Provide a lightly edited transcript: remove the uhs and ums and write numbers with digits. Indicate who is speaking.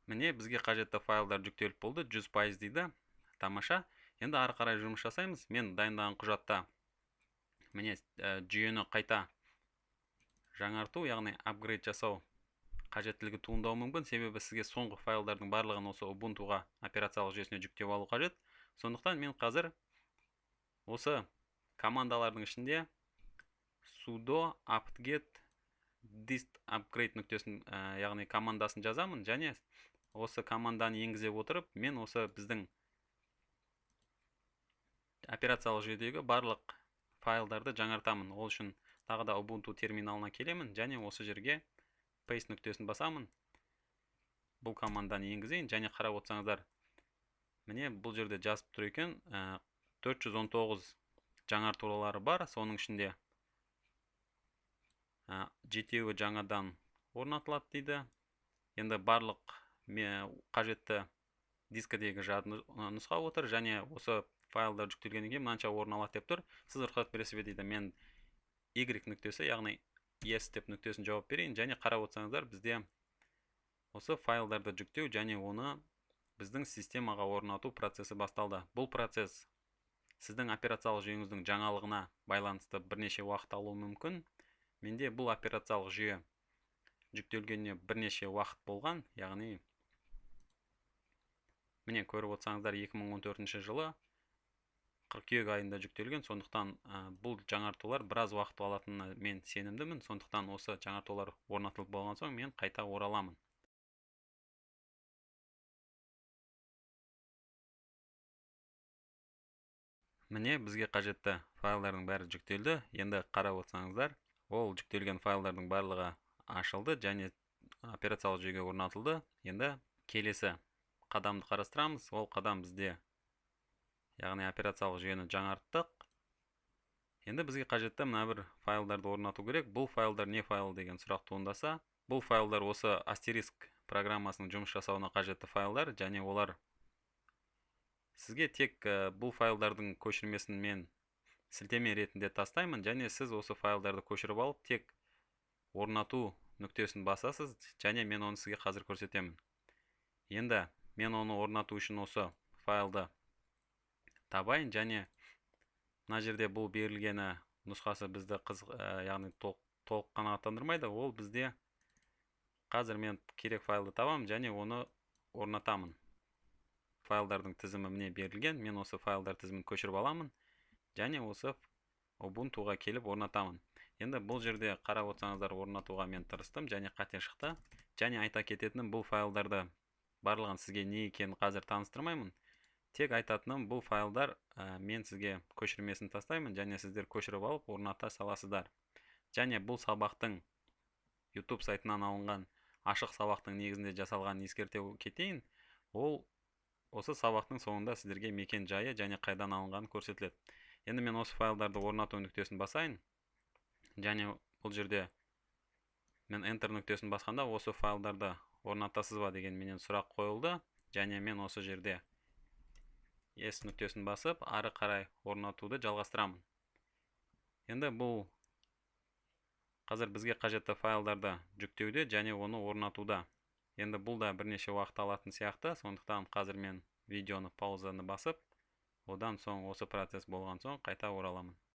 Speaker 1: Міне бізге қажетті файлдар жүктеліп болды, 100% дейді. Тамаша. Енді ары қарай жұмыс жасаймыз. Мен дайындаған құжатта міне жүйені қайта жаңарту, яғни апгрейд жасау қажеттілігі туындауы мүмкін, себебі сізге соңғы файлдардың барлығын осы Ubuntu-ға операциялық жүйесіне жүктеп алу қажет. Сондықтан мен қазір осы командалардың ішінде sudo apt-get dist upgrade нүктесін, яғни командасын жазамын, және осы команданы енгізе отырып, мен осы біздің операциялық жүйедегі барлық файлдарды жаңартамын. Ол үшін тағы да Ubuntu терминалына келемін, және осы жерге paste нүктесін басамын. Бұл команданы енгізейін, және қарап отырсаңыздар, міне бұл жерде жазып тұр екен, 419 жаңартулары бар. Соның ішінде жетеуі жаңадан орнатылады дейді. Енді барлық қажетті дискідегі жады нұсқа отыр, және осы файлдар жүктелгеннен кейін мынанша орын алады деп тұр. Сіз рұқсат бересіз бе дейді. Мен y нүктесі, яғни yes деп нүктесін жауап берейін, және қарап отырсаңыздар, бізде осы файлдарды жүктеу және оны біздің системаға орнату процесі басталды. Бұл процесс сіздің операциялық жүйеңіздің жаңалығына байланысты бірнеше уақыт алуы мүмкін. Менде бұл операциялық жүйе жүктелгеніне бірнеше уақыт болған, яғни міне көріп отырсаңыздар, 2014 жылы қыркүйек айында жүктелген. Сондықтан бұл жаңартулар біраз уақыт алатынына мен сенімдімін. Сондықтан осы жаңартулар орнатылып болған соң мен қайта ораламын. Міне бізге қажетті файлдардың бәрі жүктелді. Енді қарап отырсаңыздар, ол жүктелген файлдардың барлығы ашылды және операциялық жүйеге орнатылды. Енді келесі қадамды қарастырамыз. Ол қадам бізде, яғни операциялық жүйені жаңарттық. Енді бізге қажетті мына бір файлдарды орнату керек. Бұл файлдар не файл деген сұрақ туындаса, бұл файлдар осы астериск программасының жұмыс жасауына қажетті файлдар, және олар сізге тек бұл файлдардың көшірмесін мен сілтеме ретінде тастаймын, және сіз осы файлдарды көшіріп алып, тек орнату нүктесін басасыз, және мен оны сізге қазір көрсетемін. Енді мен оны орнату үшін осы файлды табайын, және мына жерде бұл берілгені нұсқасы бізді яғни толық қанағаттандырмайды. Ол бізде қазір мен керек файлды табамын, және оны орнатамын. Файлдардың тізімі міне берілген. Мен осы файлдар тізімін көшіріп аламын, және осы Ubuntu-ға келіп орнатамын. Енді бұл жерде қарап отырсаңыздар, орнатуға мен тырыстым, және қате шықты. Және айта кететінім, бұл файлдарды барлығын сізге не екенін қазір таныстырмаймын. Тек айтатыным, бұл файлдар мен сізге көшірмесін тастаймын, және сіздер көшіріп алып орната саласыздар. Және бұл сабақтың YouTube сайтынан алынған ашық сабақтың негізінде жасалған ескерте кетейін. Ол осы сабақтың соңында сіздерге мекен жайы және қайдан алынғаны көрсетіледі. Енді мен осы файлдарды орнату нүктесін басайын, және бұл жерде мен Enter нүктесін басқанда осы файлдарды орнатасыз ба деген менен сұрақ қойылды, және мен осы жерде Yes нүктесін басып, ары қарай орнатуды жалғастырамын. Енді бұл қазір бізге қажетті файлдарды жүктеуде және оны орнатуда. Енді бұл да бірнеше уақыт алатын сияқты, сондықтан қазір мен видеоны паузаны басып, одан соң осы процесс болған соң қайта ораламын.